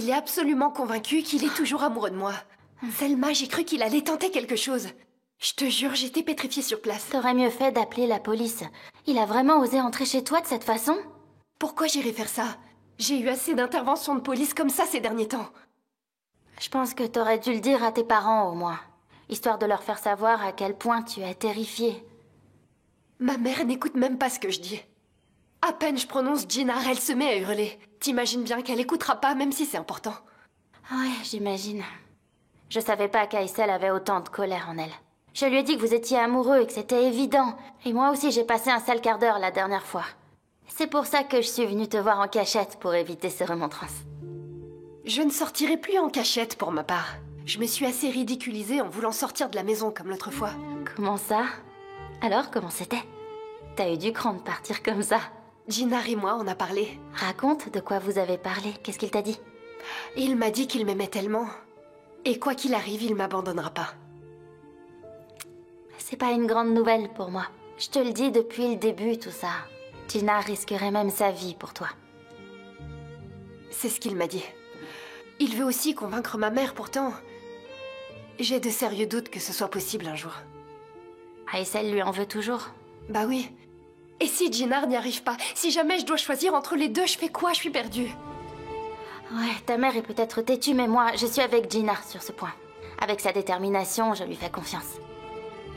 Il est absolument convaincu qu'il est toujours amoureux de moi. Selma, j'ai cru qu'il allait tenter quelque chose. Je te jure, j'étais pétrifiée sur place. T'aurais mieux fait d'appeler la police. Il a vraiment osé entrer chez toi de cette façon? Pourquoi j'irais faire ça? J'ai eu assez d'interventions de police comme ça ces derniers temps. Je pense que t'aurais dû le dire à tes parents, au moins. Histoire de leur faire savoir à quel point tu es terrifiée. Ma mère n'écoute même pas ce que je dis. À peine je prononce Jinar, elle se met à hurler. T'imagines bien qu'elle écoutera pas, même si c'est important. Ouais, j'imagine. Je savais pas qu'Aïssel avait autant de colère en elle. Je lui ai dit que vous étiez amoureux et que c'était évident. Et moi aussi, j'ai passé un sale quart d'heure la dernière fois. C'est pour ça que je suis venue te voir en cachette, pour éviter ces remontrances. Je ne sortirai plus en cachette pour ma part. Je me suis assez ridiculisée en voulant sortir de la maison comme l'autre fois. Comment ça? Alors, comment c'était? T'as eu du cran de partir comme ça. Jinar et moi, on a parlé. Raconte de quoi vous avez parlé. Qu'est-ce qu'il t'a dit? Il m'a dit qu'il m'aimait tellement. Et quoi qu'il arrive, il m'abandonnera pas. C'est pas une grande nouvelle pour moi. Je te le dis depuis le début, tout ça. Jinar risquerait même sa vie pour toi. C'est ce qu'il m'a dit. Il veut aussi convaincre ma mère, pourtant. J'ai de sérieux doutes que ce soit possible un jour. Aïssel lui en veut toujours? Bah oui. Et si Jinar n'y arrive pas? Si jamais je dois choisir entre les deux, je fais quoi? Je suis perdue. Ouais, ta mère est peut-être têtue, mais moi, je suis avec Jinar sur ce point. Avec sa détermination, je lui fais confiance.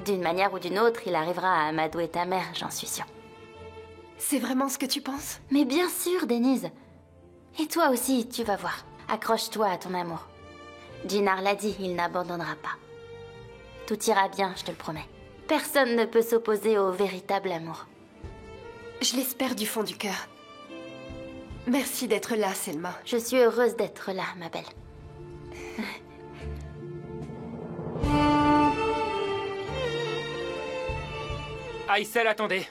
D'une manière ou d'une autre, il arrivera à amadouer ta mère, j'en suis sûre. C'est vraiment ce que tu penses? Mais bien sûr, Denise. Et toi aussi, tu vas voir. Accroche-toi à ton amour. Jinar l'a dit, il n'abandonnera pas. Tout ira bien, je te le promets. Personne ne peut s'opposer au véritable amour. Je l'espère du fond du cœur. Merci d'être là, Selma. Je suis heureuse d'être là, ma belle. Aïssel, attendez.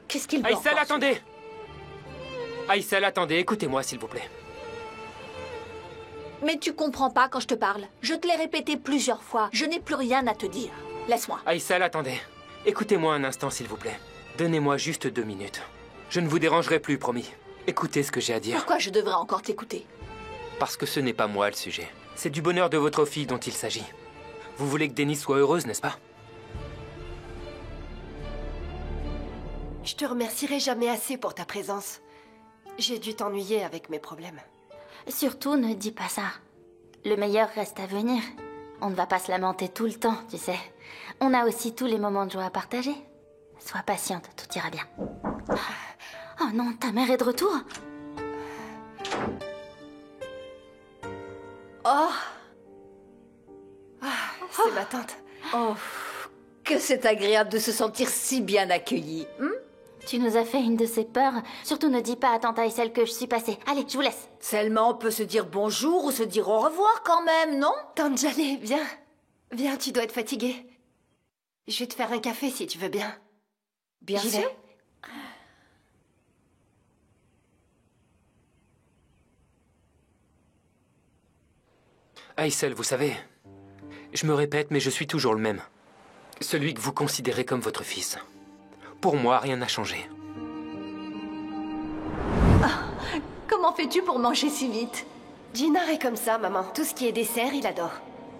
Qu'est-ce qu'il veut Aïssel, encore, attendez. Aïssel, attendez, écoutez-moi, s'il vous plaît. Mais tu comprends pas quand je te parle. Je te l'ai répété plusieurs fois. Je n'ai plus rien à te dire. Laisse-moi. Aïssel, attendez. Écoutez-moi un instant, s'il vous plaît. Donnez-moi juste 2 minutes. Je ne vous dérangerai plus, promis. Écoutez ce que j'ai à dire. Pourquoi je devrais encore t'écouter? Parce que ce n'est pas moi le sujet. C'est du bonheur de votre fille dont il s'agit. Vous voulez que Denise soit heureuse, n'est-ce pas? Je te remercierai jamais assez pour ta présence. J'ai dû t'ennuyer avec mes problèmes. Surtout, ne dis pas ça. Le meilleur reste à venir. On ne va pas se lamenter tout le temps, tu sais. On a aussi tous les moments de joie à partager. Sois patiente, tout ira bien. Oh non, ta mère est de retour? Oh, c'est ma tante. Oh, que c'est agréable de se sentir si bien accueilli. Tu nous as fait une de ces peurs. Surtout ne dis pas à tante Aïssel que je suis passée. Allez, je vous laisse. Seulement, on peut se dire bonjour ou se dire au revoir quand même, non? Tante Jaleh, viens. Viens, tu dois être fatiguée. Je vais te faire un café si tu veux bien. Bien J'y sûr. vais. Aïssel, vous savez, je me répète, mais je suis toujours le même. Celui que vous considérez comme votre fils. Pour moi, rien n'a changé. Comment fais-tu pour manger si vite? Jinar est comme ça, maman. Tout ce qui est dessert, il adore.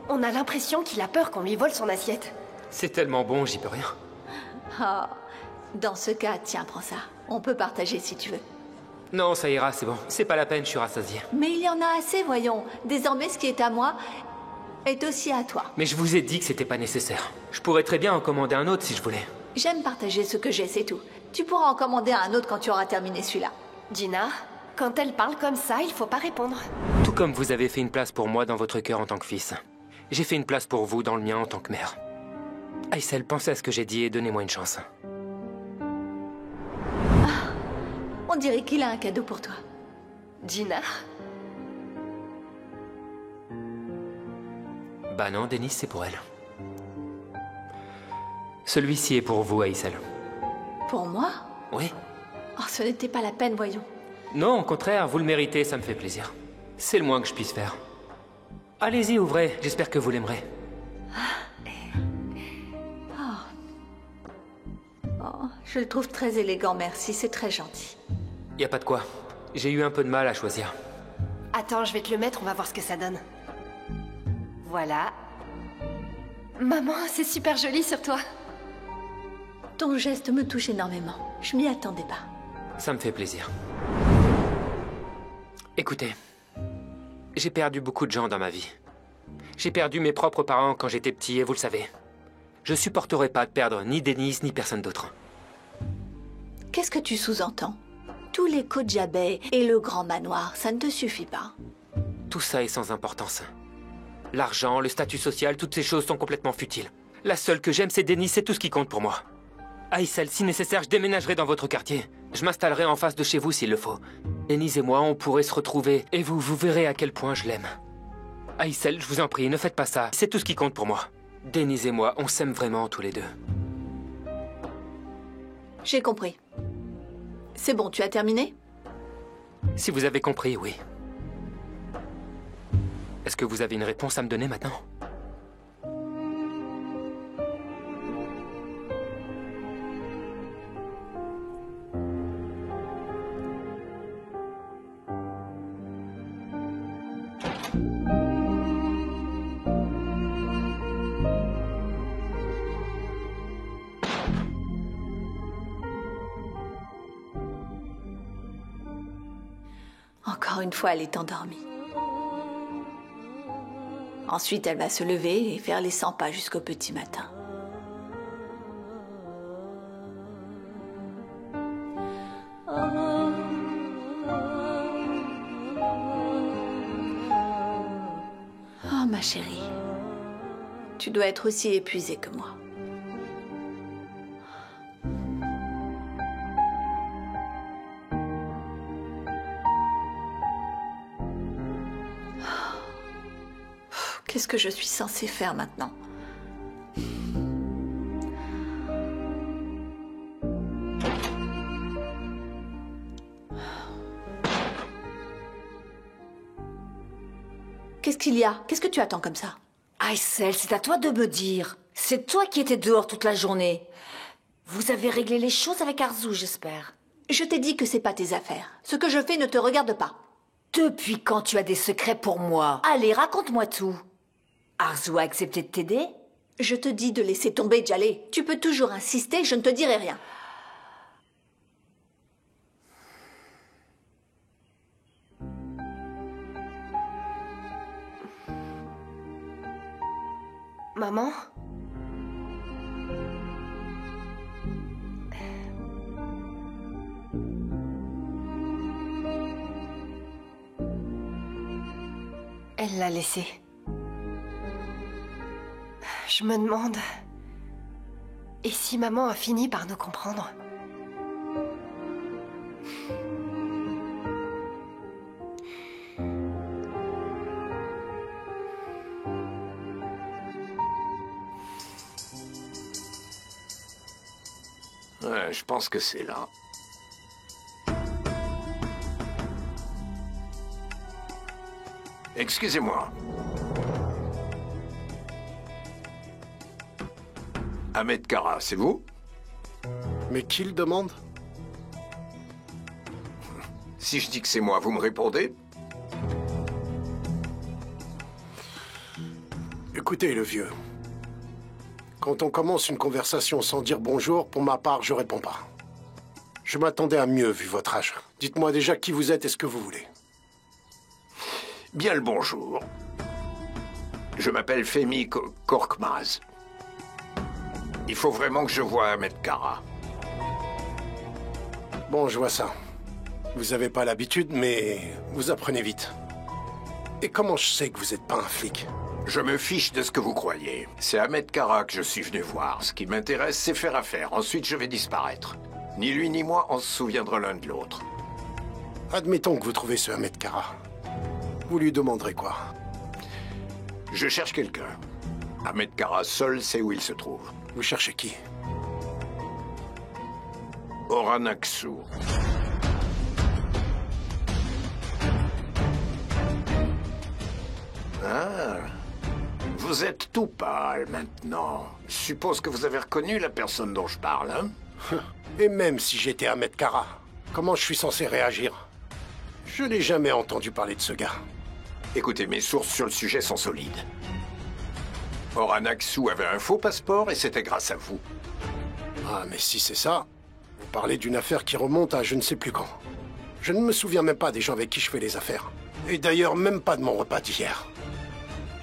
On a l'impression qu'il a peur qu'on lui vole son assiette. C'est tellement bon, j'y peux rien. Ah, dans ce cas, tiens, prends ça. On peut partager si tu veux. Non, ça ira, c'est bon. C'est pas la peine, je suis rassasié. Mais il y en a assez, voyons. Désormais, ce qui est à moi est aussi à toi. Mais je vous ai dit que c'était pas nécessaire. Je pourrais très bien en commander un autre si je voulais. J'aime partager ce que j'ai, c'est tout. Tu pourras en commander un autre quand tu auras terminé celui-là. Jinar, quand elle parle comme ça, il faut pas répondre. Tout comme vous avez fait une place pour moi dans votre cœur en tant que fils. J'ai fait une place pour vous dans le mien en tant que mère. Aïssel, pensez à ce que j'ai dit et donnez-moi une chance. On dirait qu'il a un cadeau pour toi. Jinar? Bah non, Denise, c'est pour elle. Celui-ci est pour vous, Aïssel. Pour moi? Oui? Oh, ce n'était pas la peine, voyons. Non, au contraire, vous le méritez, ça me fait plaisir. C'est le moins que je puisse faire. Allez-y, ouvrez, j'espère que vous l'aimerez. Oh, je le trouve très élégant, merci, c'est très gentil. Y a pas de quoi. J'ai eu un peu de mal à choisir. À Attends, je vais te le mettre, on va voir ce que ça donne. Voilà. Maman, c'est super joli sur toi. Ton geste me touche énormément. Je m'y attendais pas. Ça me fait plaisir. Écoutez, j'ai perdu beaucoup de gens dans ma vie. J'ai perdu mes propres parents quand j'étais petit, et vous le savez. Je supporterai pas de perdre ni Denise, ni personne d'autre. Qu'est-ce que tu sous-entends? Tous les Koja Bay et le grand manoir, ça ne te suffit pas? Tout ça est sans importance. L'argent, le statut social, toutes ces choses sont complètement futiles. La seule que j'aime, c'est Denise, c'est tout ce qui compte pour moi. Aïssel, si nécessaire, je déménagerai dans votre quartier. Je m'installerai en face de chez vous s'il le faut. Denise et moi, on pourrait se retrouver, et vous verrez à quel point je l'aime. Aïssel, je vous en prie, ne faites pas ça. C'est tout ce qui compte pour moi. Denise et moi, on s'aime vraiment tous les deux. J'ai compris. C'est bon, tu as terminé? Si vous avez compris, oui. Est-ce que vous avez une réponse à me donner maintenant? Encore une fois, elle est endormie. Ensuite, elle va se lever et faire les 100 pas jusqu'au petit matin. Oh, ma chérie. Tu dois être aussi épuisée que moi. Qu'est-ce que je suis censée faire maintenant? Qu'est-ce qu'il y a? Qu'est-ce que tu attends comme ça? Aïssel, c'est à toi de me dire. C'est toi qui étais dehors toute la journée. Vous avez réglé les choses avec Arzu, j'espère. Je t'ai dit que c'est pas tes affaires. Ce que je fais ne te regarde pas. Depuis quand tu as des secrets pour moi? Allez, raconte-moi tout. Arzu a accepté de t'aider? Je te dis de laisser tomber, Djalé. Tu peux toujours insister, je ne te dirai rien. Maman? Elle l'a laissé. Je me demande... Et si maman a fini par nous comprendre? Ouais, je pense que c'est là. Excusez-moi. Ahmed Kara, c'est vous? Mais qui le demande? Si je dis que c'est moi, vous me répondez? Écoutez, le vieux. Quand on commence une conversation sans dire bonjour, pour ma part, je réponds pas. Je m'attendais à mieux, vu votre âge. Dites-moi déjà qui vous êtes et ce que vous voulez. Bien le bonjour. Je m'appelle Femi Korkmaz. Il faut vraiment que je voie Ahmed Kara. Bon, je vois ça. Vous avez pas l'habitude, mais vous apprenez vite. Et comment je sais que vous n'êtes pas un flic? Je me fiche de ce que vous croyez. C'est Ahmed Kara que je suis venu voir. Ce qui m'intéresse, c'est faire affaire. Ensuite, je vais disparaître. Ni lui ni moi, on se souviendra l'un de l'autre. Admettons que vous trouvez ce Ahmed Kara. Vous lui demanderez quoi? Je cherche quelqu'un. Ahmed Kara seul sait où il se trouve. Vous cherchez qui? Oranaksu. Ah, vous êtes tout pâle maintenant. Je suppose que vous avez reconnu la personne dont je parle, hein? Et même si j'étais Ahmed Kara, comment je suis censé réagir? Je n'ai jamais entendu parler de ce gars. Écoutez, mes sources sur le sujet sont solides. Oran Aksu avait un faux passeport et c'était grâce à vous. Ah, mais si c'est ça, vous parlez d'une affaire qui remonte à je ne sais plus quand. Je ne me souviens même pas des gens avec qui je fais les affaires. Et d'ailleurs, même pas de mon repas d'hier.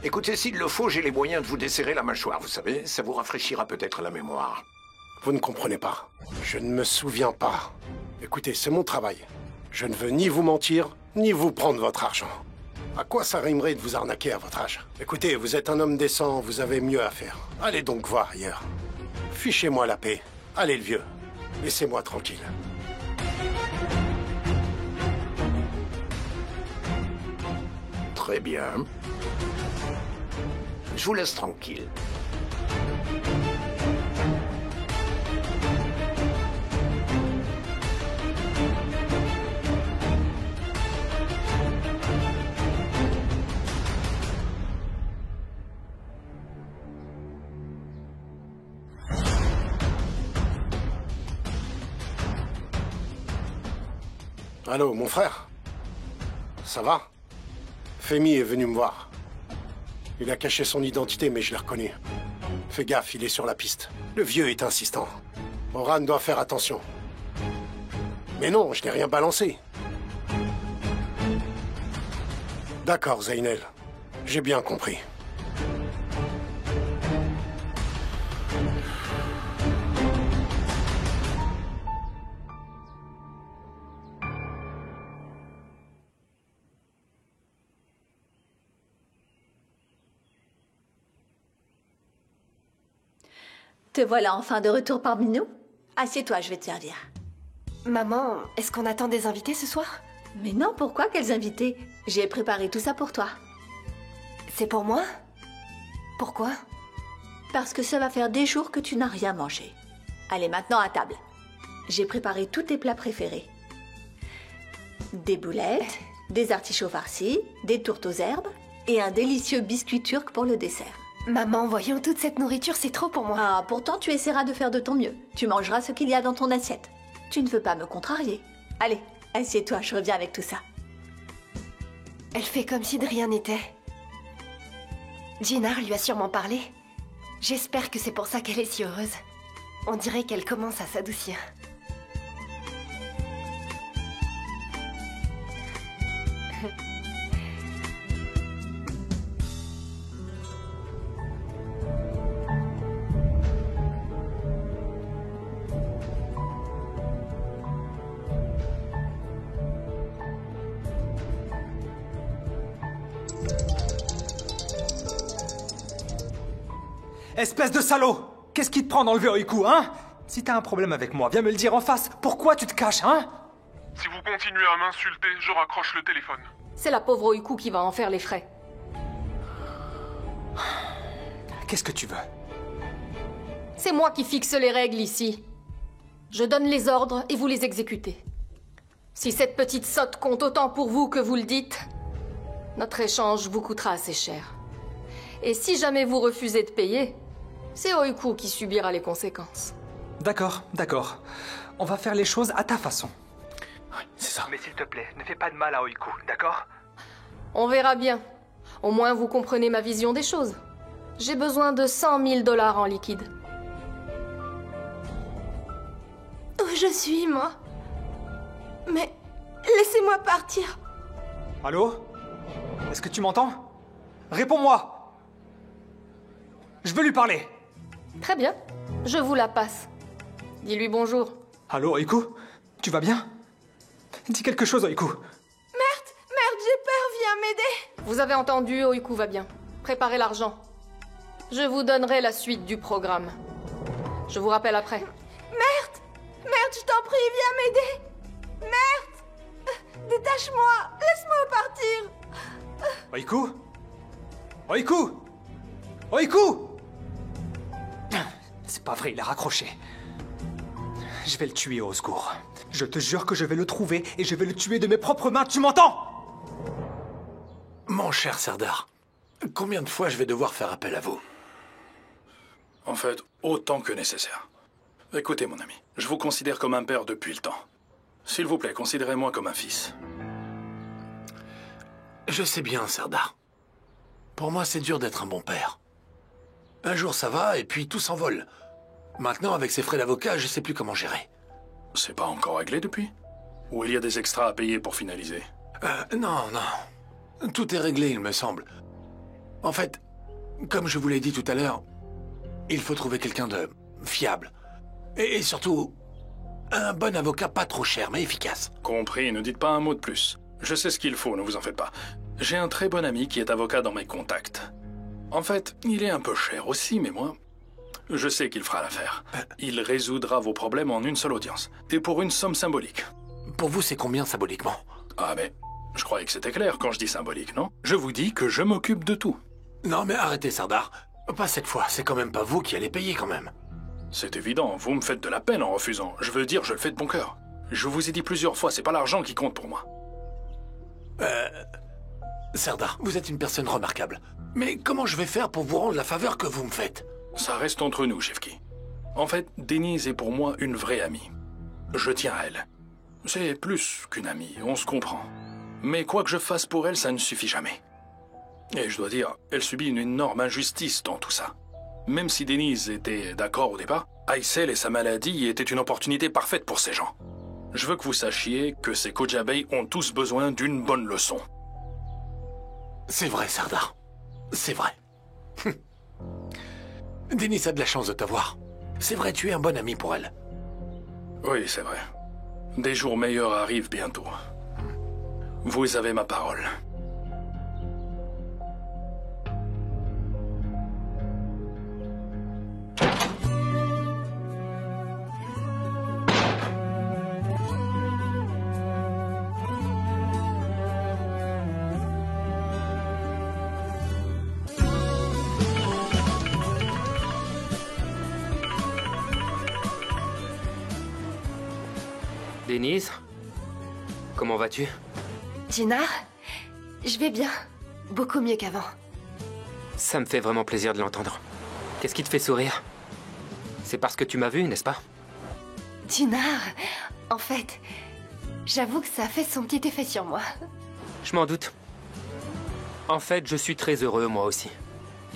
Écoutez, s'il le faut, j'ai les moyens de vous desserrer la mâchoire, vous savez. Ça vous rafraîchira peut-être la mémoire. Vous ne comprenez pas. Je ne me souviens pas. Écoutez, c'est mon travail. Je ne veux ni vous mentir, ni vous prendre votre argent. À quoi ça rimerait de vous arnaquer à votre âge? Écoutez, vous êtes un homme décent, vous avez mieux à faire. Allez donc voir ailleurs. Fichez-moi la paix. Allez le vieux. Laissez-moi tranquille. Très bien. Je vous laisse tranquille. Allô, mon frère? Ça va? Femi est venu me voir. Il a caché son identité, mais je l'ai reconnu. Fais gaffe, il est sur la piste. Le vieux est insistant. Oran doit faire attention. Mais non, je n'ai rien balancé. D'accord, Zeynel. J'ai bien compris. Te voilà enfin de retour parmi nous? Assieds-toi, je vais te servir. Maman, est-ce qu'on attend des invités ce soir? Mais non, pourquoi? Quels invités? J'ai préparé tout ça pour toi. C'est pour moi? Pourquoi? Parce que ça va faire des jours que tu n'as rien mangé. Allez, maintenant à table. J'ai préparé tous tes plats préférés. Des boulettes, des artichauts farcis, des tourtes aux herbes et un délicieux biscuit turc pour le dessert. Maman, voyons, toute cette nourriture, c'est trop pour moi. Ah, pourtant tu essaieras de faire de ton mieux. Tu mangeras ce qu'il y a dans ton assiette. Tu ne veux pas me contrarier. Allez, assieds-toi, je reviens avec tout ça. Elle fait comme si de rien n'était. Jinar lui a sûrement parlé. J'espère que c'est pour ça qu'elle est si heureuse. On dirait qu'elle commence à s'adoucir. Espèce de salaud! Qu'est-ce qui te prend d'enlever Oiku, hein? Si t'as un problème avec moi, viens me le dire en face. Pourquoi tu te caches, hein? Si vous continuez à m'insulter, je raccroche le téléphone. C'est la pauvre Oiku qui va en faire les frais. Qu'est-ce que tu veux? C'est moi qui fixe les règles ici. Je donne les ordres et vous les exécutez. Si cette petite sotte compte autant pour vous que vous le dites, notre échange vous coûtera assez cher. Et si jamais vous refusez de payer, c'est Oiku qui subira les conséquences. D'accord, d'accord. On va faire les choses à ta façon. Oui, c'est ça. Mais s'il te plaît, ne fais pas de mal à Oiku, d'accord? On verra bien. Au moins vous comprenez ma vision des choses. J'ai besoin de 100 000 $ en liquide. Où je suis, moi? Mais laissez-moi partir. Allô? Est-ce que tu m'entends? Réponds-moi! Je veux lui parler. Très bien, je vous la passe. Dis-lui bonjour. Allô, Oiku? Tu vas bien? Dis quelque chose, Oiku. Merde, j'ai peur, viens m'aider. Vous avez entendu, Oiku va bien. Préparez l'argent. Je vous donnerai la suite du programme. Je vous rappelle après. Merde, je t'en prie, viens m'aider. Merde, détache-moi, laisse-moi partir. Oiku? Oiku? Oiku? C'est pas vrai, il a raccroché. Je vais le tuer, au secours. Je te jure que je vais le trouver et je vais le tuer de mes propres mains, tu m'entends? Mon cher Serdar, combien de fois je vais devoir faire appel à vous? En fait, autant que nécessaire. Écoutez, mon ami, je vous considère comme un père depuis le temps. S'il vous plaît, considérez-moi comme un fils. Je sais bien, Serdar. Pour moi, c'est dur d'être un bon père. Un jour, ça va, et puis tout s'envole. Maintenant, avec ces frais d'avocat, je sais plus comment gérer. C'est pas encore réglé depuis? Ou il y a des extras à payer pour finaliser? Non. Tout est réglé, il me semble. En fait, comme je vous l'ai dit tout à l'heure, il faut trouver quelqu'un de fiable. Et surtout, un bon avocat pas trop cher, mais efficace. Compris, ne dites pas un mot de plus. Je sais ce qu'il faut, ne vous en faites pas. J'ai un très bon ami qui est avocat dans mes contacts. En fait, il est un peu cher aussi, mais moi, je sais qu'il fera l'affaire. Il résoudra vos problèmes en une seule audience. Et pour une somme symbolique. Pour vous, c'est combien symboliquement? Ah mais, je croyais que c'était clair quand je dis symbolique, non? Je vous dis que je m'occupe de tout. Non mais arrêtez, Serdar. Pas cette fois, c'est quand même pas vous qui allez payer quand même. C'est évident, vous me faites de la peine en refusant. Je veux dire, je le fais de bon cœur. Je vous ai dit plusieurs fois, c'est pas l'argent qui compte pour moi. Serdar, vous êtes une personne remarquable. Mais comment je vais faire pour vous rendre la faveur que vous me faites? Ça reste entre nous, Shefki. En fait, Denise est pour moi une vraie amie. Je tiens à elle. C'est plus qu'une amie, on se comprend. Mais quoi que je fasse pour elle, ça ne suffit jamais. Et je dois dire, elle subit une énorme injustice dans tout ça. Même si Denise était d'accord au départ, Aysel et sa maladie étaient une opportunité parfaite pour ces gens. Je veux que vous sachiez que ces Kojabei ont tous besoin d'une bonne leçon. C'est vrai, Serdar. C'est vrai. Denise a de la chance de t'avoir. C'est vrai, tu es un bon ami pour elle. Oui, c'est vrai. Des jours meilleurs arrivent bientôt. Vous avez ma parole. Denise, comment vas-tu? Jinar, je vais bien. Beaucoup mieux qu'avant. Ça me fait vraiment plaisir de l'entendre. Qu'est-ce qui te fait sourire? C'est parce que tu m'as vu, n'est-ce pas? Jinar, en fait, j'avoue que ça a fait son petit effet sur moi. Je m'en doute. En fait, je suis très heureux, moi aussi.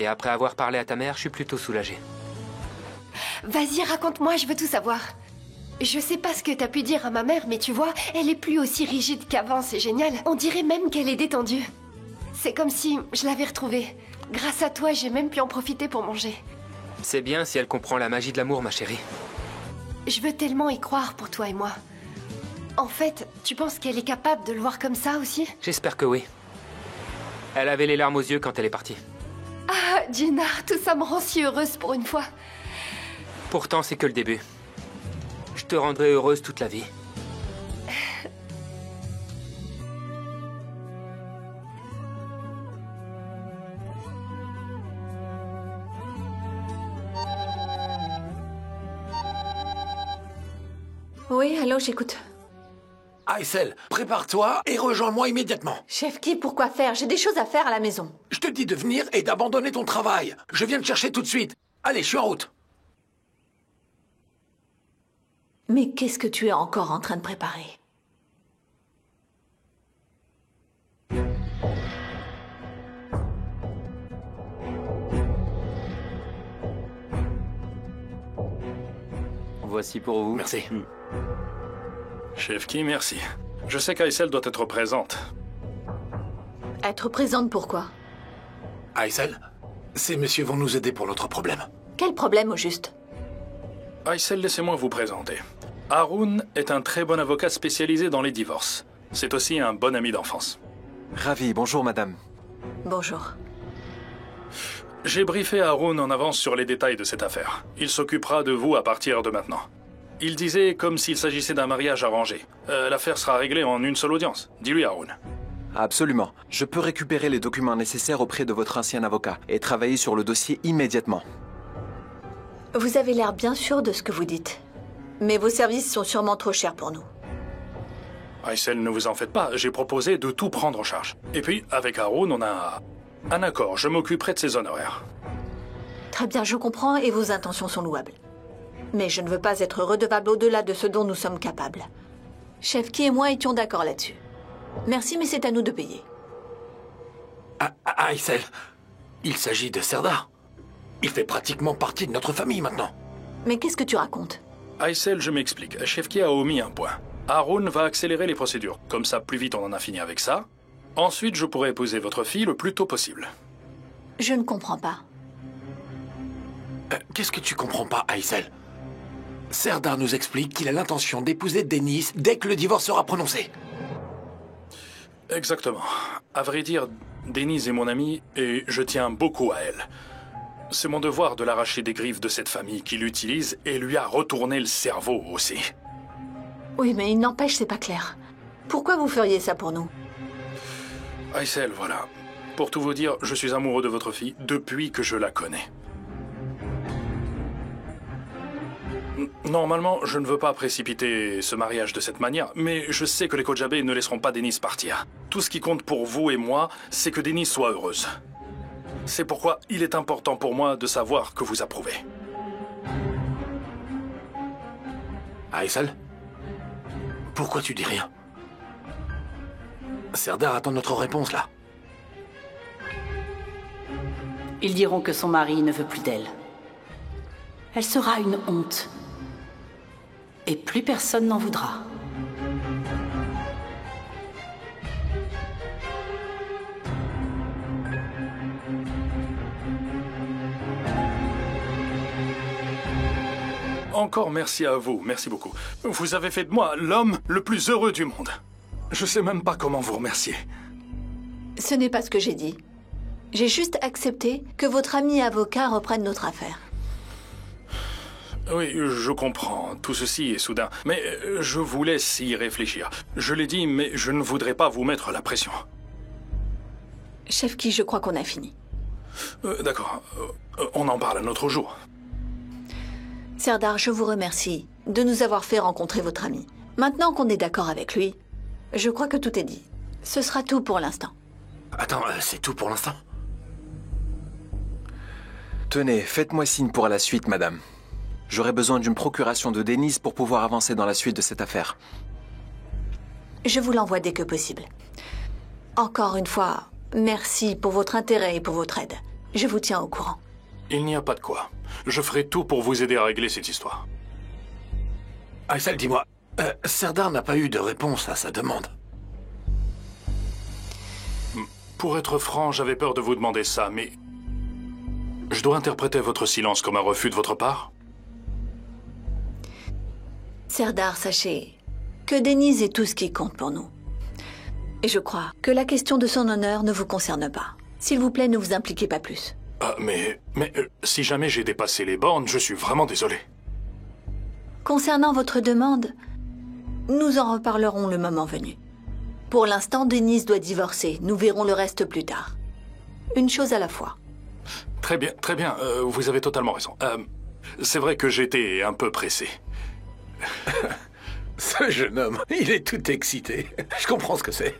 Et après avoir parlé à ta mère, je suis plutôt soulagé. Vas-y, raconte-moi, je veux tout savoir. Je sais pas ce que t'as pu dire à ma mère, mais tu vois, elle est plus aussi rigide qu'avant, c'est génial. On dirait même qu'elle est détendue. C'est comme si je l'avais retrouvée. Grâce à toi, j'ai même pu en profiter pour manger. C'est bien si elle comprend la magie de l'amour, ma chérie. Je veux tellement y croire pour toi et moi. En fait, tu penses qu'elle est capable de le voir comme ça aussi? J'espère que oui. Elle avait les larmes aux yeux quand elle est partie. Ah, Jinar, tout ça me rend si heureuse pour une fois. Pourtant, c'est que le début. Je te rendrai heureuse toute la vie. Oui, allô, j'écoute. Aysel, prépare-toi et rejoins-moi immédiatement. Shefki, pourquoi faire? J'ai des choses à faire à la maison. Je te dis de venir et d'abandonner ton travail. Je viens te chercher tout de suite. Allez, je suis en route. Mais qu'est-ce que tu es encore en train de préparer? Voici pour vous. Merci. Shefki, merci. Je sais qu'Aysel doit être présente. Être présente pourquoi? Aysel, ces messieurs vont nous aider pour notre problème. Quel problème au juste? Aysel, laissez-moi vous présenter. Haroun est un très bon avocat spécialisé dans les divorces. C'est aussi un bon ami d'enfance. Ravi, bonjour madame. Bonjour. J'ai briefé Haroun en avance sur les détails de cette affaire. Il s'occupera de vous à partir de maintenant. Il disait comme s'il s'agissait d'un mariage arrangé. L'affaire sera réglée en une seule audience. Dis-lui, Haroun. Absolument. Je peux récupérer les documents nécessaires auprès de votre ancien avocat et travailler sur le dossier immédiatement. Vous avez l'air bien sûr de ce que vous dites. Mais vos services sont sûrement trop chers pour nous. Aysel, ne vous en faites pas. J'ai proposé de tout prendre en charge. Et puis, avec Haroun, on a un accord. Je m'occuperai de ses honoraires. Très bien, je comprends et vos intentions sont louables. Mais je ne veux pas être redevable au-delà de ce dont nous sommes capables. Shefki et moi étions d'accord là-dessus. Merci, mais c'est à nous de payer. Aysel, il s'agit de Serdar. Il fait pratiquement partie de notre famille maintenant. Mais qu'est-ce que tu racontes? Aysel, je m'explique. Shefki a omis un point. Haroun va accélérer les procédures. Comme ça, plus vite on en a fini avec ça. Ensuite, je pourrai épouser votre fille le plus tôt possible. Je ne comprends pas. Qu'est-ce que tu comprends pas, Aysel? Serdar nous explique qu'il a l'intention d'épouser Denise dès que le divorce sera prononcé. Exactement. À vrai dire, Denise est mon amie et je tiens beaucoup à elle. C'est mon devoir de l'arracher des griffes de cette famille qui l'utilise et lui a retourné le cerveau aussi. Oui, mais il n'empêche, c'est pas clair. Pourquoi vous feriez ça pour nous? Aysel, voilà. Pour tout vous dire, je suis amoureux de votre fille depuis que je la connais. Normalement, je ne veux pas précipiter ce mariage de cette manière, mais je sais que les Kojabé ne laisseront pas Denise partir. Tout ce qui compte pour vous et moi, c'est que Denise soit heureuse. C'est pourquoi il est important pour moi de savoir que vous approuvez. Aysel, pourquoi tu dis rien? Serdar attend notre réponse, là. Ils diront que son mari ne veut plus d'elle. Elle sera une honte. Et plus personne n'en voudra. Encore merci à vous, merci beaucoup. Vous avez fait de moi l'homme le plus heureux du monde. Je sais même pas comment vous remercier. Ce n'est pas ce que j'ai dit. J'ai juste accepté que votre ami avocat reprenne notre affaire. Oui, je comprends. Tout ceci est soudain. Mais je vous laisse y réfléchir. Je l'ai dit, mais je ne voudrais pas vous mettre la pression. Shefki, je crois qu'on a fini. D'accord. On en parle un autre jour. Serdar, je vous remercie de nous avoir fait rencontrer votre ami. Maintenant qu'on est d'accord avec lui, je crois que tout est dit. Ce sera tout pour l'instant. Attends, c'est tout pour l'instant? Tenez, faites-moi signe pour la suite, madame. J'aurai besoin d'une procuration de Denise pour pouvoir avancer dans la suite de cette affaire. Je vous l'envoie dès que possible. Encore une fois, merci pour votre intérêt et pour votre aide. Je vous tiens au courant. Il n'y a pas de quoi. Je ferai tout pour vous aider à régler cette histoire. Aysel, dis-moi, Serdar n'a pas eu de réponse à sa demande. Pour être franc, j'avais peur de vous demander ça, mais... Je dois interpréter votre silence comme un refus de votre part? Serdar, sachez que Denise est tout ce qui compte pour nous. Et je crois que la question de son honneur ne vous concerne pas. S'il vous plaît, ne vous impliquez pas plus. Mais si jamais j'ai dépassé les bornes, je suis vraiment désolé. Concernant votre demande, nous en reparlerons le moment venu. Pour l'instant, Denise doit divorcer. Nous verrons le reste plus tard. Une chose à la fois. Très bien, vous avez totalement raison. C'est vrai que j'étais un peu pressé. Ce jeune homme, il est tout excité. Je comprends ce que c'est.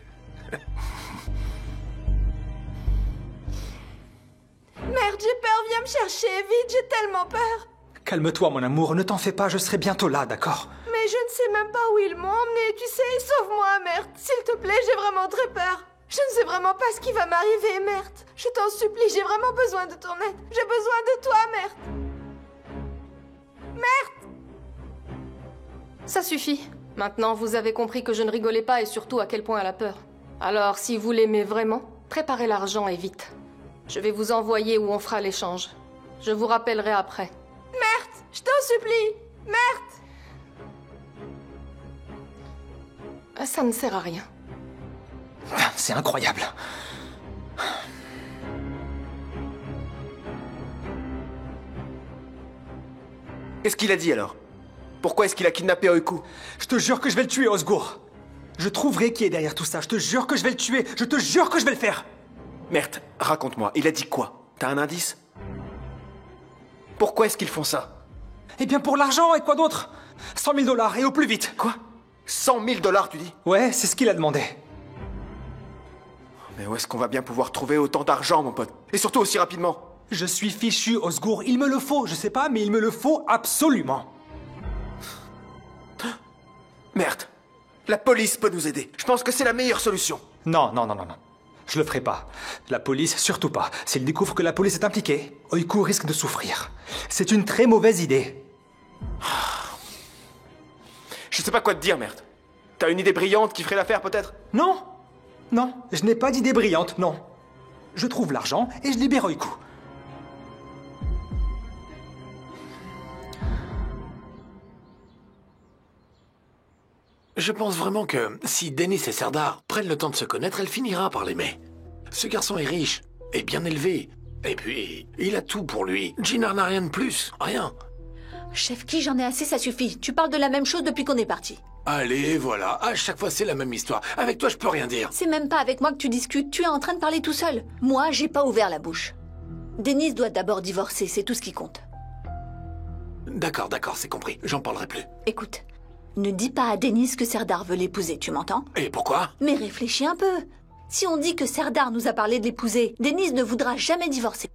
Merde, j'ai peur, viens me chercher, vite, j'ai tellement peur. Calme-toi, mon amour, ne t'en fais pas, je serai bientôt là, d'accord? Mais je ne sais même pas où ils m'ont emmené, tu sais, sauve-moi, merde. S'il te plaît, j'ai vraiment très peur. Je ne sais vraiment pas ce qui va m'arriver, merde. Je t'en supplie, j'ai vraiment besoin de ton aide. J'ai besoin de toi, merde. Merde! Ça suffit. Maintenant, vous avez compris que je ne rigolais pas et surtout à quel point elle a peur. Alors, si vous l'aimez vraiment, préparez l'argent et vite. Je vais vous envoyer où on fera l'échange. Je vous rappellerai après. Merde! Je t'en supplie! Merde! Ça ne sert à rien. C'est incroyable. Qu'est-ce qu'il a dit alors? Pourquoi est-ce qu'il a kidnappé Oiku? Je te jure que je vais le tuer, Osgour. Je trouverai qui est derrière tout ça. Je te jure que je vais le tuer. Je te jure que je vais le faire. Merde, raconte-moi. Il a dit quoi? T'as un indice? Pourquoi est-ce qu'ils font ça? Eh bien pour l'argent et quoi d'autre? 100 000 $ et au plus vite. Quoi? 100 000 $, tu dis? Ouais, c'est ce qu'il a demandé. Mais où est-ce qu'on va bien pouvoir trouver autant d'argent, mon pote? Et surtout aussi rapidement? Je suis fichu, Osgour. Il me le faut. Je sais pas, mais il me le faut absolument. Merde. La police peut nous aider. Je pense que c'est la meilleure solution. Non. je le ferai pas. La police, surtout pas. S'ils découvrent que la police est impliquée, Oiku risque de souffrir. C'est une très mauvaise idée. Je sais pas quoi te dire, merde. T'as une idée brillante qui ferait l'affaire, peut-être? Non. Non, je n'ai pas d'idée brillante, non. Je trouve l'argent et je libère Oiku. Je pense vraiment que si Dennis et Serdar prennent le temps de se connaître, elle finira par l'aimer. Ce garçon est riche, et bien élevé. Et puis, il a tout pour lui. Jinar n'a rien de plus, rien. Chefki, j'en ai assez, ça suffit. Tu parles de la même chose depuis qu'on est parti. Allez, voilà, à chaque fois c'est la même histoire. Avec toi, je peux rien dire. C'est même pas avec moi que tu discutes, tu es en train de parler tout seul. Moi, j'ai pas ouvert la bouche. Dennis doit d'abord divorcer, c'est tout ce qui compte. D'accord, c'est compris. J'en parlerai plus. Écoute, ne dis pas à Dennis que Serdar veut l'épouser, tu m'entends? Et pourquoi? Mais réfléchis un peu. Si on dit que Serdar nous a parlé de l'épouser, Dennis ne voudra jamais divorcer.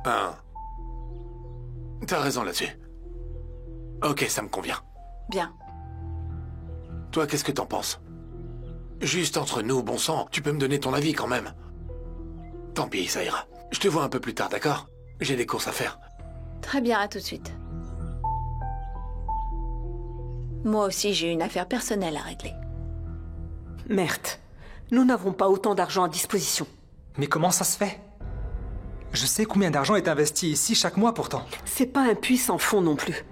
T'as raison là-dessus. Ok, ça me convient. Bien. Toi, qu'est-ce que t'en penses? Juste entre nous, bon sang, tu peux me donner ton avis quand même. Tant pis, ça ira. Je te vois un peu plus tard, d'accord? J'ai des courses à faire. Très bien, à tout de suite. Moi aussi, j'ai une affaire personnelle à régler. Merde, nous n'avons pas autant d'argent à disposition. Mais comment ça se fait? Je sais combien d'argent est investi ici chaque mois pourtant. C'est pas un puits sans fond non plus.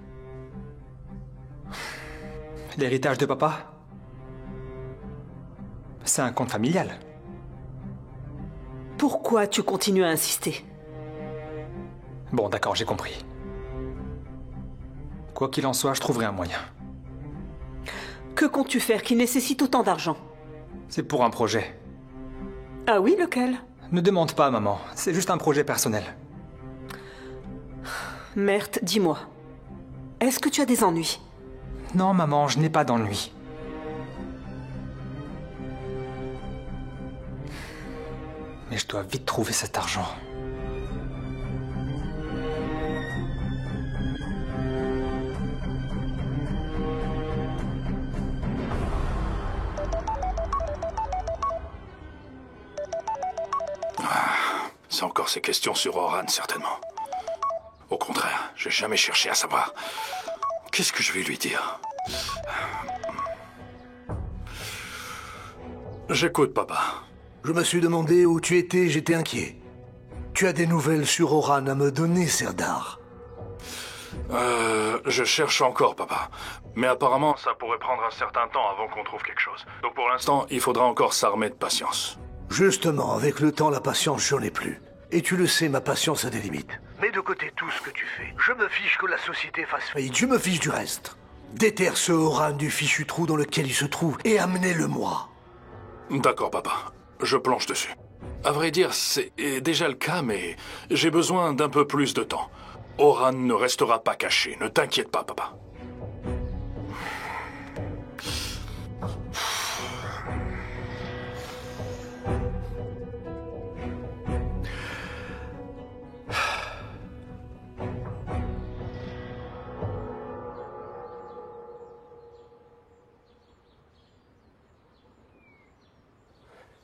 L'héritage de papa? C'est un compte familial. Pourquoi tu continues à insister? Bon, d'accord, j'ai compris. Quoi qu'il en soit, je trouverai un moyen. Que comptes-tu faire qui nécessite autant d'argent? C'est pour un projet. Ah oui, lequel? Ne demande pas, maman. C'est juste un projet personnel. Merde, dis-moi. Est-ce que tu as des ennuis? Non, maman, je n'ai pas d'ennui. Mais je dois vite trouver cet argent. C'est encore ces questions sur Oran, certainement. Au contraire, j'ai jamais cherché à savoir. Qu'est-ce que je vais lui dire? J'écoute, papa. Je me suis demandé où tu étais, j'étais inquiet. Tu as des nouvelles sur Oran à me donner, Serdar? Je cherche encore, papa. Mais apparemment, ça pourrait prendre un certain temps avant qu'on trouve quelque chose. Donc pour l'instant, il faudra encore s'armer de patience. Justement, avec le temps, la patience, j'en ai plus. Et tu le sais, ma patience a des limites. Mets de côté tout ce que tu fais. Je me fiche que la société fasse faillite, je me fiche du reste. Déterre ce Oran du fichu trou dans lequel il se trouve et amenez-le-moi. D'accord, papa. Je planche dessus. À vrai dire, c'est déjà le cas, mais j'ai besoin d'un peu plus de temps. Oran ne restera pas caché, ne t'inquiète pas, papa.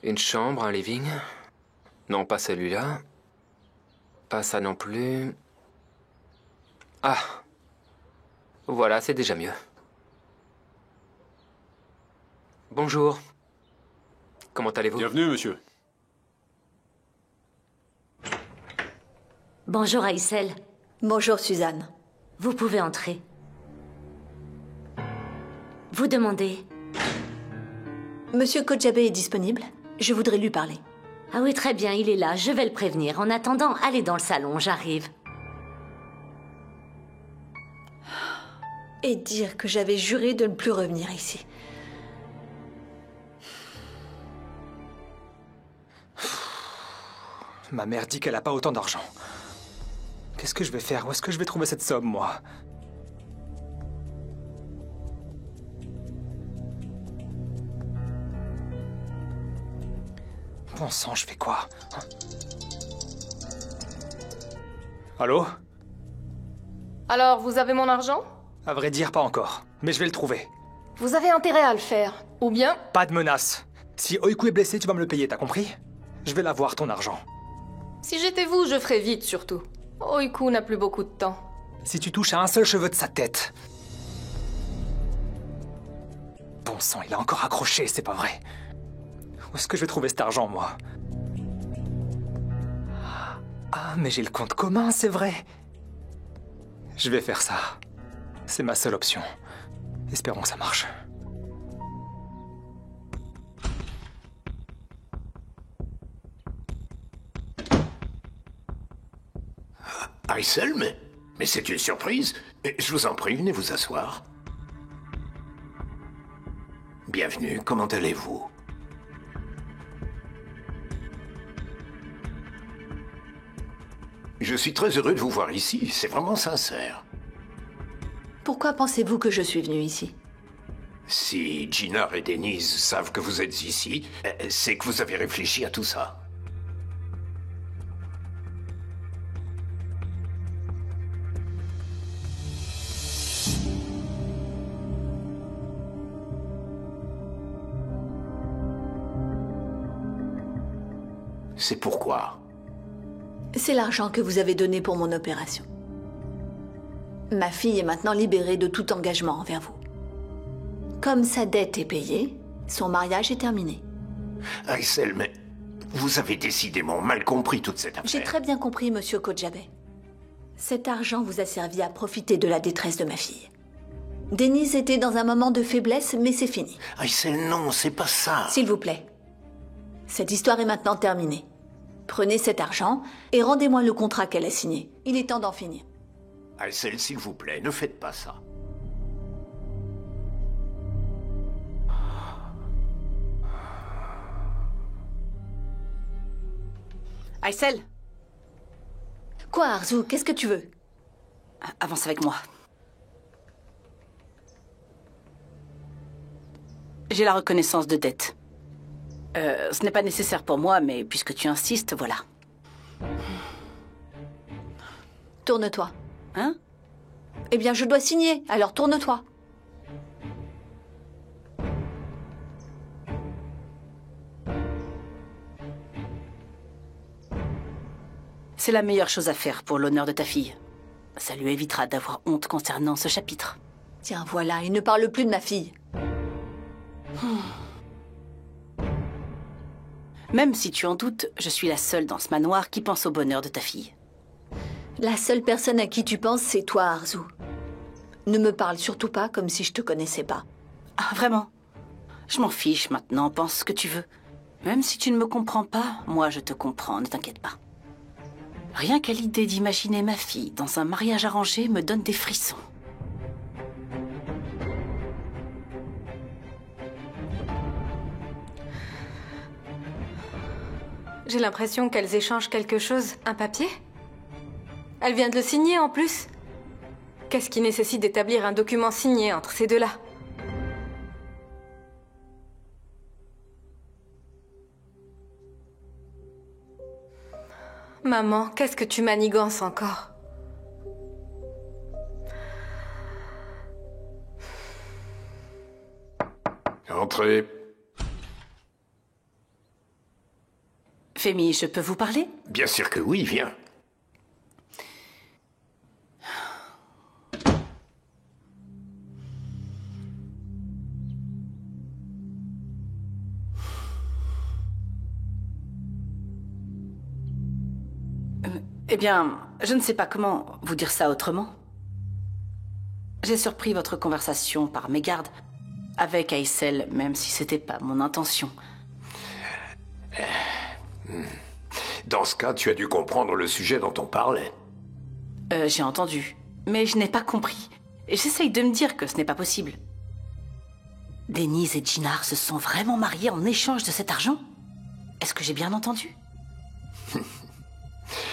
Une chambre, un living. Non, pas celui-là. Pas ça non plus. Ah. Voilà, c'est déjà mieux. Bonjour. Comment allez-vous? Bienvenue, monsieur. Bonjour, Aïssel. Bonjour, Suzanne. Vous pouvez entrer. Vous demandez? Monsieur Kojabe est disponible? Je voudrais lui parler. Ah oui, très bien, il est là. Je vais le prévenir. En attendant, allez dans le salon, j'arrive. Et dire que j'avais juré de ne plus revenir ici. Ma mère dit qu'elle a pas autant d'argent. Qu'est-ce que je vais faire? Où est-ce que je vais trouver cette somme, moi? Bon sang, je fais quoi? Allô? Alors, vous avez mon argent? À vrai dire, pas encore. Mais je vais le trouver. Vous avez intérêt à le faire. Ou bien... Pas de menace. Si Oiku est blessé, tu vas me le payer, t'as compris? Je vais l'avoir, ton argent. Si j'étais vous, je ferais vite surtout. Oiku n'a plus beaucoup de temps. Si tu touches à un seul cheveu de sa tête... Bon sang, il a encore accroché, c'est pas vrai. Où est-ce que je vais trouver cet argent, moi? Ah, mais j'ai le compte commun, c'est vrai. Je vais faire ça. C'est ma seule option. Espérons que ça marche. Aysel, mais c'est une surprise. Je vous en prie, venez vous asseoir. Bienvenue, comment allez-vous? Je suis très heureux de vous voir ici, c'est vraiment sincère. Pourquoi pensez-vous que je suis venue ici? Si Jinnar et Denise savent que vous êtes ici, c'est que vous avez réfléchi à tout ça. C'est pourquoi? C'est l'argent que vous avez donné pour mon opération. Ma fille est maintenant libérée de tout engagement envers vous. Comme sa dette est payée, son mariage est terminé. Aysel, mais vous avez décidément mal compris toute cette affaire. J'ai très bien compris, monsieur Kojabe. Cet argent vous a servi à profiter de la détresse de ma fille. Denise était dans un moment de faiblesse, mais c'est fini. Aysel, non, c'est pas ça. S'il vous plaît. Cette histoire est maintenant terminée. Prenez cet argent et rendez-moi le contrat qu'elle a signé. Il est temps d'en finir. Aysel, s'il vous plaît, ne faites pas ça. Aysel! Quoi, Arzu? Qu'est-ce que tu veux? Avance avec moi. J'ai la reconnaissance de dette. Ce n'est pas nécessaire pour moi, mais puisque tu insistes, voilà. Tourne-toi. Hein? Eh bien, je dois signer, alors tourne-toi. C'est la meilleure chose à faire pour l'honneur de ta fille. Ça lui évitera d'avoir honte concernant ce chapitre. Tiens, voilà, il ne parle plus de ma fille. Même si tu en doutes, je suis la seule dans ce manoir qui pense au bonheur de ta fille. La seule personne à qui tu penses, c'est toi, Arzu. Ne me parle surtout pas comme si je te connaissais pas. Ah, vraiment? Je m'en fiche maintenant, pense ce que tu veux. Même si tu ne me comprends pas, moi je te comprends, ne t'inquiète pas. Rien qu'à l'idée d'imaginer ma fille dans un mariage arrangé me donne des frissons. J'ai l'impression qu'elles échangent quelque chose. Un papier? Elle vient de le signer en plus. Qu'est-ce qui nécessite d'établir un document signé entre ces deux-là? Maman, qu'est-ce que tu manigances encore? Entrez. Femi, je peux vous parler? Bien sûr que oui, viens. Eh bien, je ne sais pas comment vous dire ça autrement. J'ai surpris votre conversation par mégarde avec Aysel, même si c'était pas mon intention. Dans ce cas, tu as dû comprendre le sujet dont on parlait. J'ai entendu, mais je n'ai pas compris. Et j'essaye de me dire que ce n'est pas possible. Denise et Jinnar se sont vraiment mariés en échange de cet argent? Est-ce que j'ai bien entendu?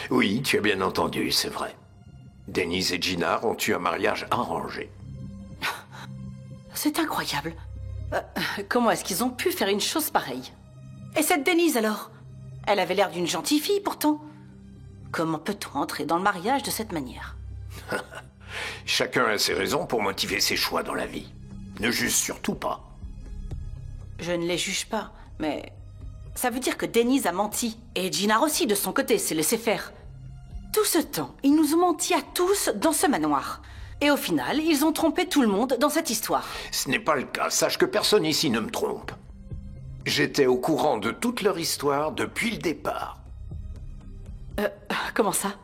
Oui, tu as bien entendu, c'est vrai. Denise et Jinnar ont eu un mariage arrangé. C'est incroyable. Comment est-ce qu'ils ont pu faire une chose pareille? Et cette Denise alors? Elle avait l'air d'une gentille fille pourtant. Comment peut-on entrer dans le mariage de cette manière? Chacun a ses raisons pour motiver ses choix dans la vie. Ne juge surtout pas. Je ne les juge pas, Mais ça veut dire que Denise a menti. Et Gina aussi, de son côté, s'est laissé faire. Tout ce temps, ils nous ont menti à tous dans ce manoir. Et au final, ils ont trompé tout le monde dans cette histoire. Ce n'est pas le cas. Sache que personne ici ne me trompe. J'étais au courant de toute leur histoire depuis le départ. Comment ça?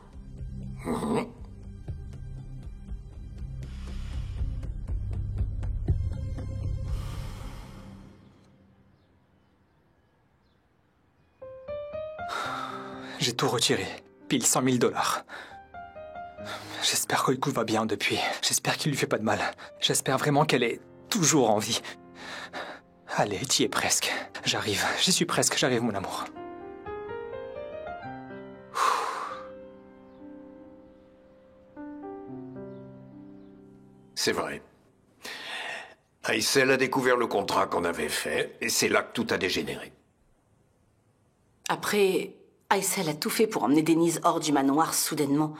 J'ai tout retiré. Pile 100 000 $. J'espère qu'Oiku va bien depuis. J'espère qu'il lui fait pas de mal. J'espère vraiment qu'elle est toujours en vie. Allez, t'y es presque. J'arrive. J'y suis presque. J'arrive, mon amour. C'est vrai. Aïssel a découvert le contrat qu'on avait fait, et c'est là que tout a dégénéré. Après, Aïssel a tout fait pour emmener Denise hors du manoir soudainement.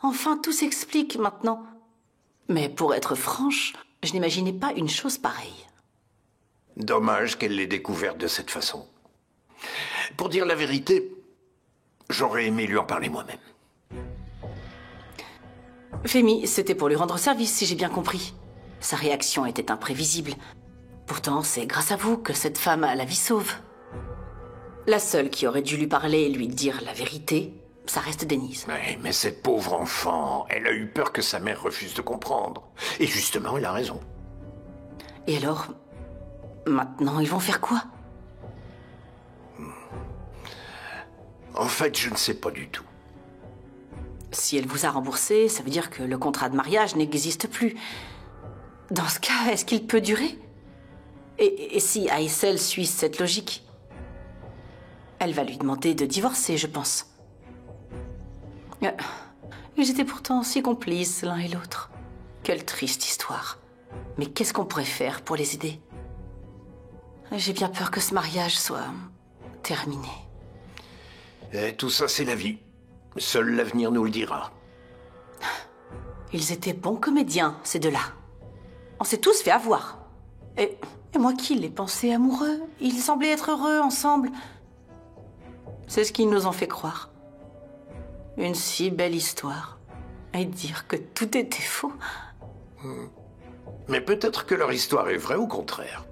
Enfin, tout s'explique maintenant. Mais pour être franche, je n'imaginais pas une chose pareille. Dommage qu'elle l'ait découverte de cette façon. Pour dire la vérité, j'aurais aimé lui en parler moi-même. Femi, c'était pour lui rendre service, si j'ai bien compris. Sa réaction était imprévisible. Pourtant, c'est grâce à vous que cette femme a la vie sauve. La seule qui aurait dû lui parler et lui dire la vérité, ça reste Denise. Mais cette pauvre enfant, elle a eu peur que sa mère refuse de comprendre. Et justement, elle a raison. Et alors, maintenant, ils vont faire quoi? En fait, je ne sais pas du tout. Si elle vous a remboursé, ça veut dire que le contrat de mariage n'existe plus. Dans ce cas, est-ce qu'il peut durer? Et si Aïssel suit cette logique? Elle va lui demander de divorcer, je pense. Ils étaient pourtant si complices l'un et l'autre. Quelle triste histoire. Mais qu'est-ce qu'on pourrait faire pour les aider? J'ai bien peur que ce mariage soit terminé. Et tout ça, c'est la vie. Seul l'avenir nous le dira. Ils étaient bons comédiens, ces deux-là. On s'est tous fait avoir. Et moi qui les pensais amoureux, ils semblaient être heureux ensemble. C'est ce qu'ils nous ont fait croire. Une si belle histoire. Et dire que tout était faux. Mais peut-être que leur histoire est vraie au contraire.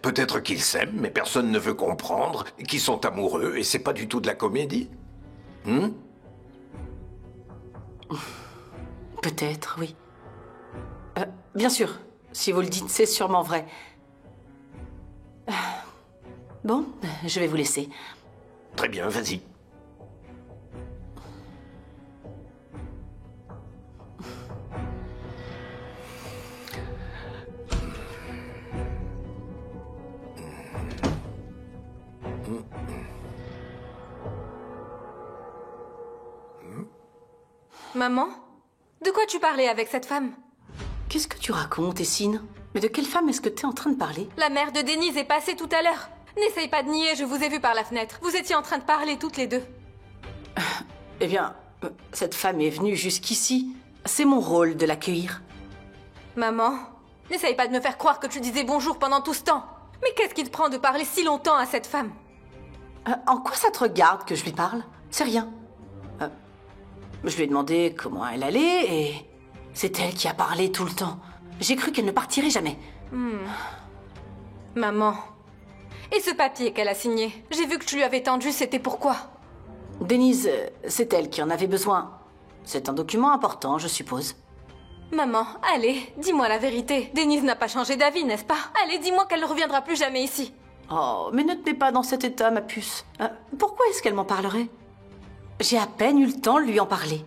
Peut-être qu'ils s'aiment, mais personne ne veut comprendre, qu'ils sont amoureux, et c'est pas du tout de la comédie. Peut-être, oui. Bien sûr, si vous le dites, c'est sûrement vrai. Bon, je vais vous laisser. Très bien, vas-y. Maman? De quoi tu parlais avec cette femme? Qu'est-ce que tu racontes, Essine? Mais de quelle femme est-ce que t'es en train de parler? La mère de Denise est passée tout à l'heure. N'essaye pas de nier, je vous ai vu par la fenêtre. Vous étiez en train de parler toutes les deux. Eh bien, cette femme est venue jusqu'ici. C'est mon rôle de l'accueillir. Maman, n'essaye pas de me faire croire que tu disais bonjour pendant tout ce temps. Mais qu'est-ce qui te prend de parler si longtemps à cette femme? En quoi ça te regarde que je lui parle? C'est rien. Je lui ai demandé comment elle allait et c'est elle qui a parlé tout le temps. J'ai cru qu'elle ne partirait jamais. Maman, et ce papier qu'elle a signé? J'ai vu que tu lui avais tendu, c'était pourquoi? Denise, c'est elle qui en avait besoin. C'est un document important, je suppose. Maman, allez, dis-moi la vérité. Denise n'a pas changé d'avis, n'est-ce pas? Allez, dis-moi qu'elle ne reviendra plus jamais ici. Oh, mais ne te mets pas dans cet état, ma puce. Pourquoi est-ce qu'elle m'en parlerait? J'ai à peine eu le temps de lui en parler.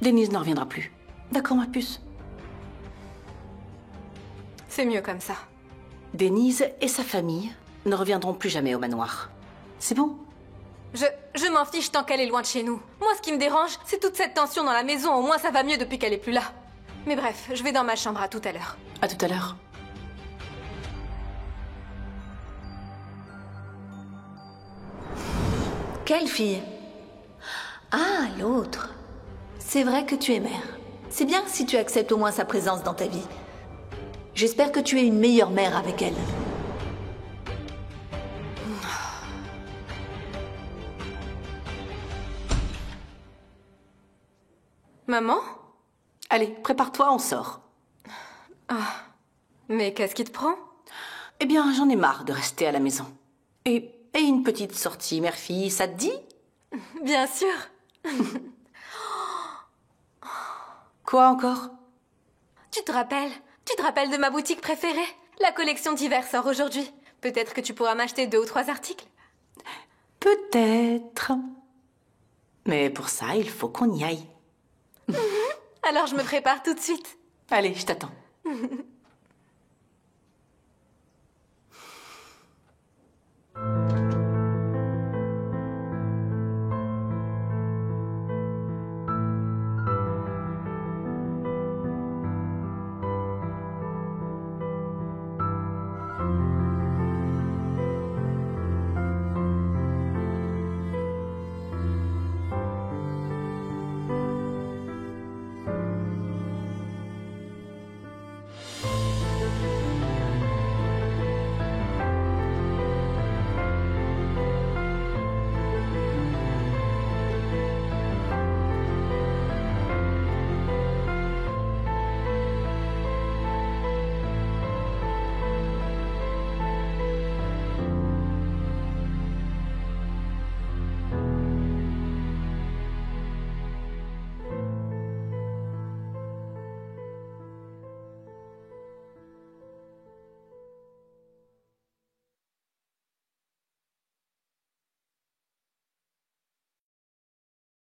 Denise ne reviendra plus. D'accord, ma puce? C'est mieux comme ça. Denise et sa famille ne reviendront plus jamais au manoir. C'est bon? Je m'en fiche tant qu'elle est loin de chez nous. Moi, ce qui me dérange, c'est toute cette tension dans la maison. Au moins, ça va mieux depuis qu'elle est plus là. Mais bref, je vais dans ma chambre, à tout à l'heure. À tout à l'heure. Quelle fille? Ah, l'autre. C'est vrai que tu es mère. C'est bien si tu acceptes au moins sa présence dans ta vie. J'espère que tu es une meilleure mère avec elle. Maman? Allez, prépare-toi, on sort. Ah, mais qu'est-ce qui te prend? Eh bien, j'en ai marre de rester à la maison. Et une petite sortie, mère-fille, ça te dit? Bien sûr. Quoi encore? Tu te rappelles de ma boutique préférée? La collection d'hiver sort aujourd'hui. Peut-être que tu pourras m'acheter 2 ou 3 articles. Peut-être. Mais pour ça, il faut qu'on y aille. Alors je me prépare tout de suite. Allez, je t'attends.